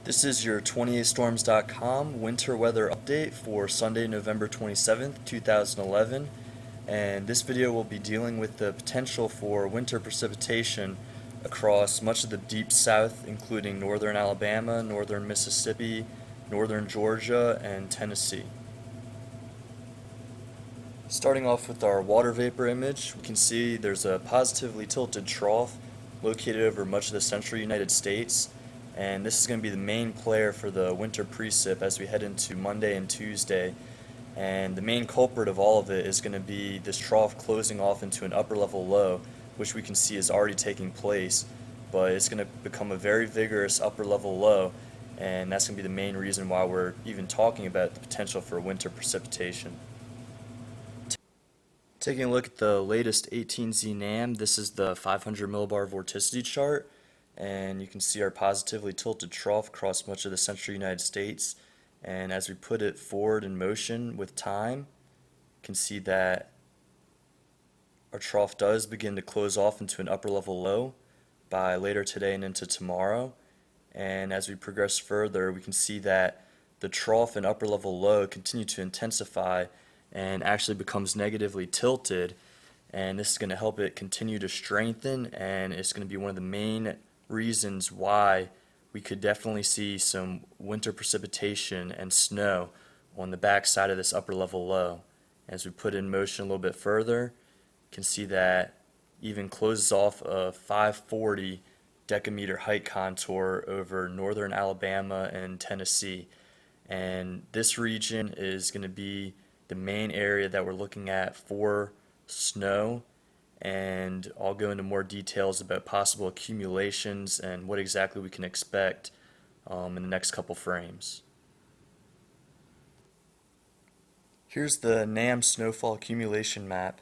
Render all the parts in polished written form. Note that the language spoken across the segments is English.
This is your 28storms.com winter weather update for Sunday, November 27th, 2011. And this video will be dealing with the potential for winter precipitation across much of the deep south, including northern Alabama, northern Mississippi, northern Georgia, and Tennessee. Starting off with our water vapor image, we can see there's a positively tilted trough located over much of the central United States, and this is going to be the main player for the winter precip as we head into Monday and Tuesday. And the main culprit of all of it is going to be this trough closing off into an upper level low, which we can see is already taking place, but it's going to become a very vigorous upper level low, and that's going to be the main reason why we're even talking about the potential for winter precipitation. Taking a look at the latest 18Z NAM, this is the 500 millibar vorticity chart, and you can see our positively tilted trough across much of the central United States. And as we put it forward in motion with time, you can see that our trough does begin to close off into an upper level low by later today and into tomorrow. And as we progress further, we can see that the trough and upper level low continue to intensify and actually becomes negatively tilted, and this is going to help it continue to strengthen, and it's going to be one of the main reasons why we could definitely see some winter precipitation and snow on the back side of this upper level low. As we put in motion a little bit further, you can see that even closes off a 540 decameter height contour over northern Alabama and Tennessee, and this region is going to be the main area that we're looking at for snow, and I'll go into more details about possible accumulations and what exactly we can expect in the next couple frames. Here's the NAM snowfall accumulation map,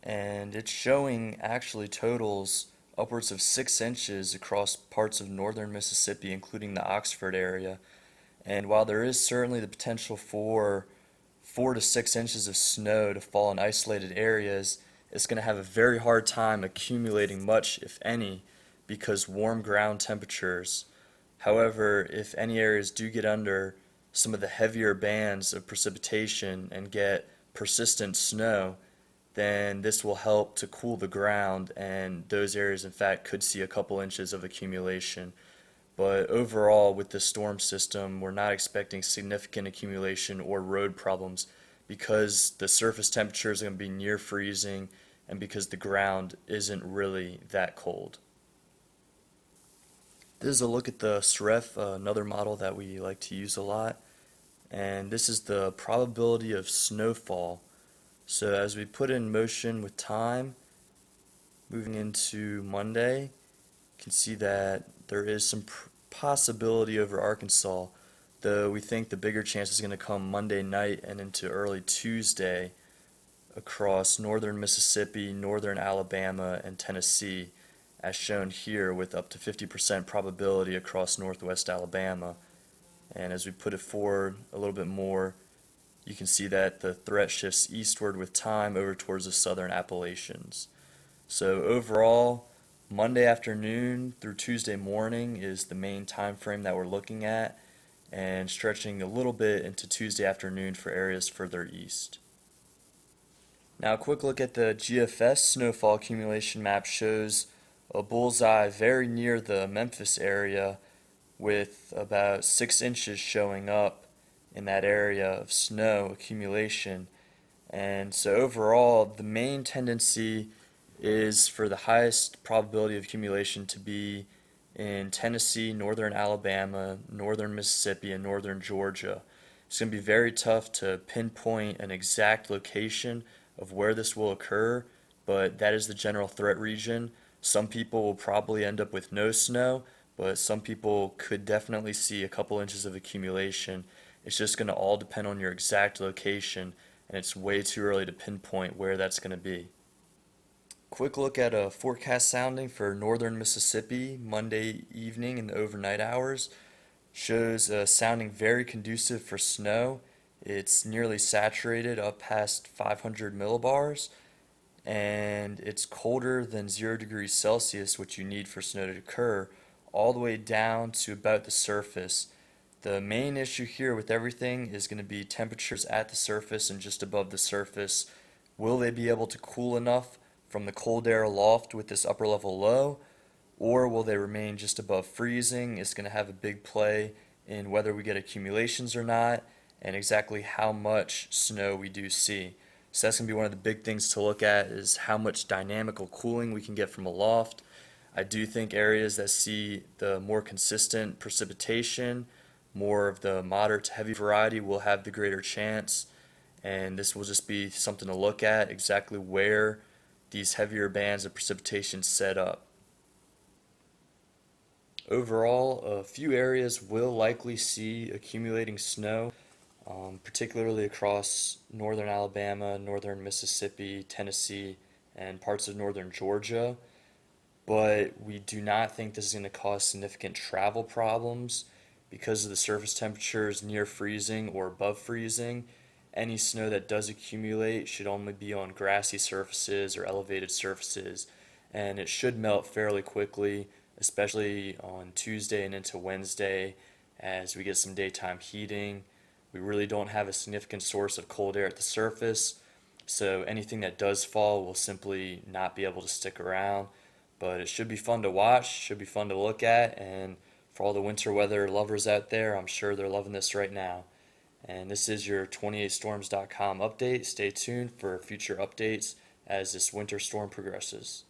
and it's showing actually totals upwards of 6 inches across parts of northern Mississippi, including the Oxford area. And while there is certainly the potential for 4 to 6 inches of snow to fall in isolated areas, it's going to have a very hard time accumulating much, if any, because warm ground temperatures. However, if any areas do get under some of the heavier bands of precipitation and get persistent snow, then this will help to cool the ground, and those areas in fact could see a couple inches of accumulation. But overall, with this storm system, we're not expecting significant accumulation or road problems because the surface temperatures are going to be near freezing and because the ground isn't really that cold. This is a look at the SREF, another model that we like to use a lot, and this is the probability of snowfall. So as we put in motion with time, moving into Monday, you can see that there is some possibility over Arkansas, though we think the bigger chance is going to come Monday night and into early Tuesday across northern Mississippi, northern Alabama, and Tennessee, as shown here with up to 50% probability across northwest Alabama. And as we put it forward a little bit more, you can see that the threat shifts eastward with time over towards the southern Appalachians. So overall, Monday afternoon through Tuesday morning is the main time frame that we're looking at, and stretching a little bit into Tuesday afternoon for areas further east. Now a quick look at the GFS snowfall accumulation map shows a bullseye very near the Memphis area with about 6 inches showing up in that area of snow accumulation. And so overall, the main tendency is for the highest probability of accumulation to be in Tennessee, northern Alabama, northern Mississippi, and northern Georgia. It's going to be very tough to pinpoint an exact location of where this will occur, but that is the general threat region. Some people will probably end up with no snow, but some people could definitely see a couple inches of accumulation. It's just going to all depend on your exact location, and it's way too early to pinpoint where that's going to be. Quick look at a forecast sounding for northern Mississippi Monday evening in the overnight hours shows a sounding very conducive for snow. It's nearly saturated up past 500 millibars, and it's colder than 0 degrees Celsius, which you need for snow to occur, all the way down to about the surface. The main issue here with everything is going to be temperatures at the surface and just above the surface. Will they be able to cool enough from the cold air aloft with this upper level low, or will they remain just above freezing? It's going to have a big play in whether we get accumulations or not, and exactly how much snow we do see. So that's going to be one of the big things to look at, is how much dynamical cooling we can get from aloft. I do think areas that see the more consistent precipitation, more of the moderate to heavy variety, will have the greater chance, and this will just be something to look at, exactly where these heavier bands of precipitation set up. Overall, a few areas will likely see accumulating snow, particularly across northern Alabama, northern Mississippi, Tennessee, and parts of northern Georgia. But we do not think this is going to cause significant travel problems because of the surface temperatures near freezing or above freezing. Any snow that does accumulate should only be on grassy surfaces or elevated surfaces, and it should melt fairly quickly, especially on Tuesday and into Wednesday as we get some daytime heating. We really don't have a significant source of cold air at the surface, so anything that does fall will simply not be able to stick around. But it should be fun to watch, should be fun to look at, and for all the winter weather lovers out there, I'm sure they're loving this right now. And this is your 28storms.com update. Stay tuned for future updates as this winter storm progresses.